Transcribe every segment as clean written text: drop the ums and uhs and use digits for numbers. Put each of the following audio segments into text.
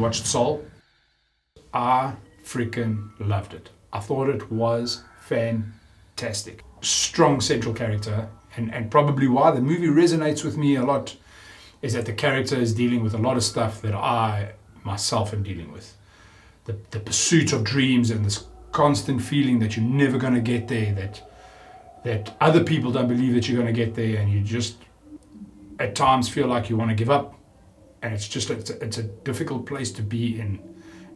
watched Soul. I freaking loved it. I thought it was fantastic. Strong central character, and probably why the movie resonates with me a lot is that the character is dealing with a lot of stuff that I myself am dealing with. The pursuit of dreams and this constant feeling that you're never going to get there, that other people don't believe that you're going to get there, and you just at times feel like you want to give up. And it's a difficult place to be in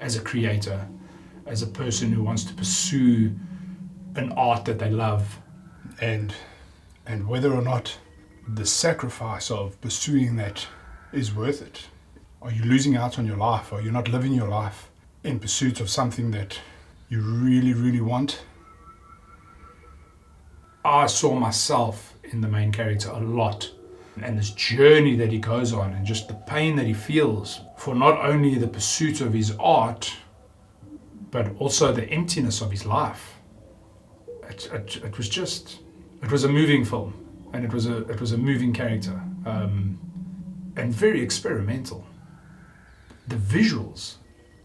as a creator, as a person who wants to pursue an art that they love. And whether or not the sacrifice of pursuing that is worth it. Are you losing out on your life? Are you not living your life in pursuit of something that you really, really want? I saw myself in the main character a lot, and this journey that he goes on, and just the pain that he feels for not only the pursuit of his art, but also the emptiness of his life. It was a moving film, and it was a moving character, and very experimental. The visuals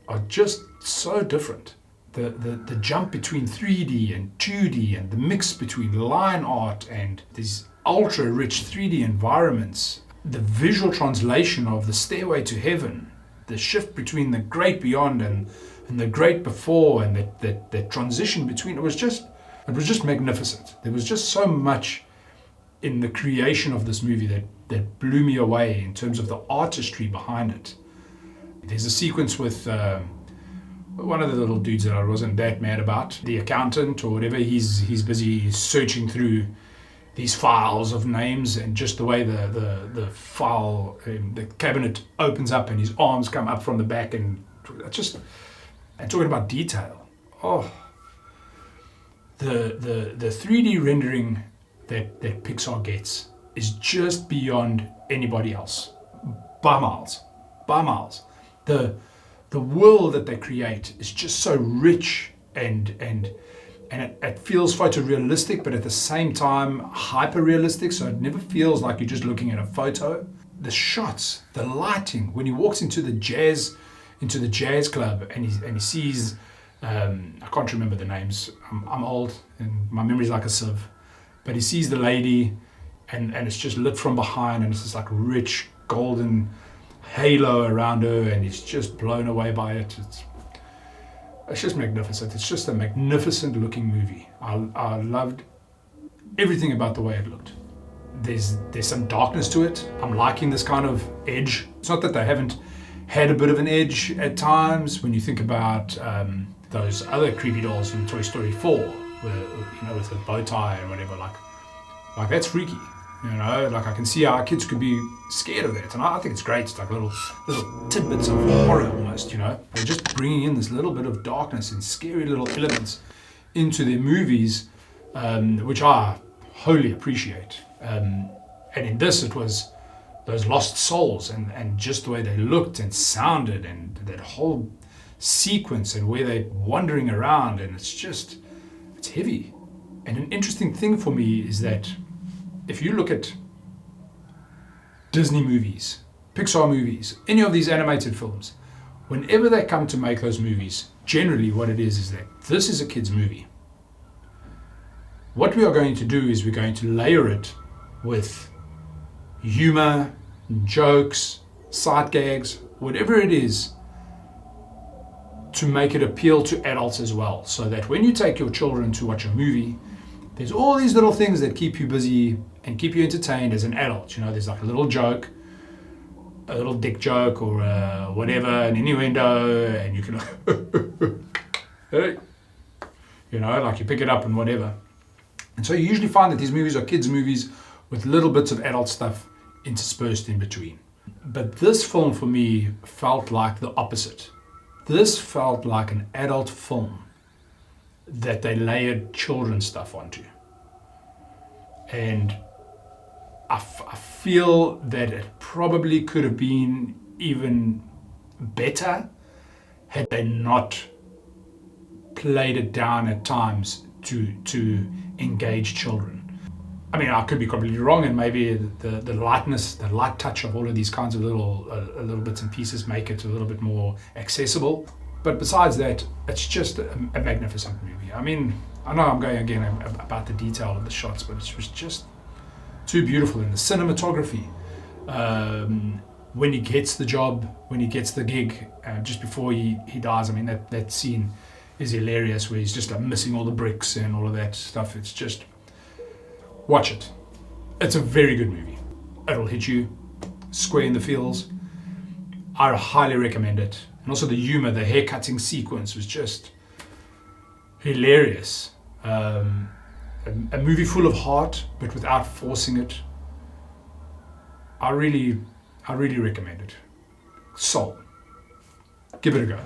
are just so different. The jump between 3D and 2D, and the mix between line art and these ultra rich 3D environments, the visual translation of the Stairway to Heaven, the shift between the great beyond and the great before, and that transition between, it was just magnificent. There was just so much in the creation of this movie that blew me away in terms of the artistry behind it. There's a sequence with one of the little dudes that I wasn't that mad about, the accountant or whatever. He's busy searching through these files of names, and just the way the file, the cabinet opens up and his arms come up from the back, and talking about detail. Oh, the 3D rendering that Pixar gets is just beyond anybody else, by miles. The world that they create is just so rich and it feels photorealistic, but at the same time hyper-realistic, so it never feels like you're just looking at a photo. The shots, the lighting, when he walks into the jazz club and he sees, I can't remember the names, I'm old and my memory's like a sieve, but he sees the lady and it's just lit from behind, and it's this like rich golden halo around her, and he's just blown away by it. It's just magnificent. It's just a magnificent looking movie. I loved everything about the way it looked. There's some darkness to it. I'm liking this kind of edge. It's not that they haven't had a bit of an edge at times. When you think about those other creepy dolls in Toy Story 4, with the bow tie and whatever, like that's freaky. Like I can see how kids could be scared of that, and I think it's great. It's like little tidbits of horror almost, They're just bringing in this little bit of darkness and scary little elements into their movies, which I wholly appreciate. And in this, it was those lost souls and just the way they looked and sounded, and that whole sequence and where they're wandering around, and it's heavy. And an interesting thing for me is that if you look at Disney movies, Pixar movies, any of these animated films, whenever they come to make those movies, generally what it is that this is a kid's movie. What we are going to do is we're going to layer it with humor, jokes, sight gags, whatever it is, to make it appeal to adults as well. So that when you take your children to watch a movie, there's all these little things that keep you busy and keep you entertained as an adult. There's like a little joke, a little dick joke, or whatever, an innuendo, and you can hey, like you pick it up and whatever. And so you usually find that these movies are kids' movies with little bits of adult stuff interspersed in between. But this film for me felt like the opposite. This felt like an adult film that they layered children's stuff onto. And I feel that it probably could have been even better had they not played it down at times to engage children. I mean, I could be completely wrong, and maybe the lightness, the light touch of all of these kinds of little bits and pieces make it a little bit more accessible. But besides that, it's just a magnificent movie. I mean, I know I'm going again about the detail of the shots, but it was just too beautiful. And the cinematography, when he gets the job, when he gets the gig, just before he dies, I mean, that scene is hilarious, where he's just missing all the bricks and all of that stuff. It's just, watch it. It's a very good movie. It'll hit you square in the feels. I highly recommend it. And also the humor, the haircutting sequence was just hilarious. A movie full of heart, but without forcing it. I really recommend it. Soul. Give it a go.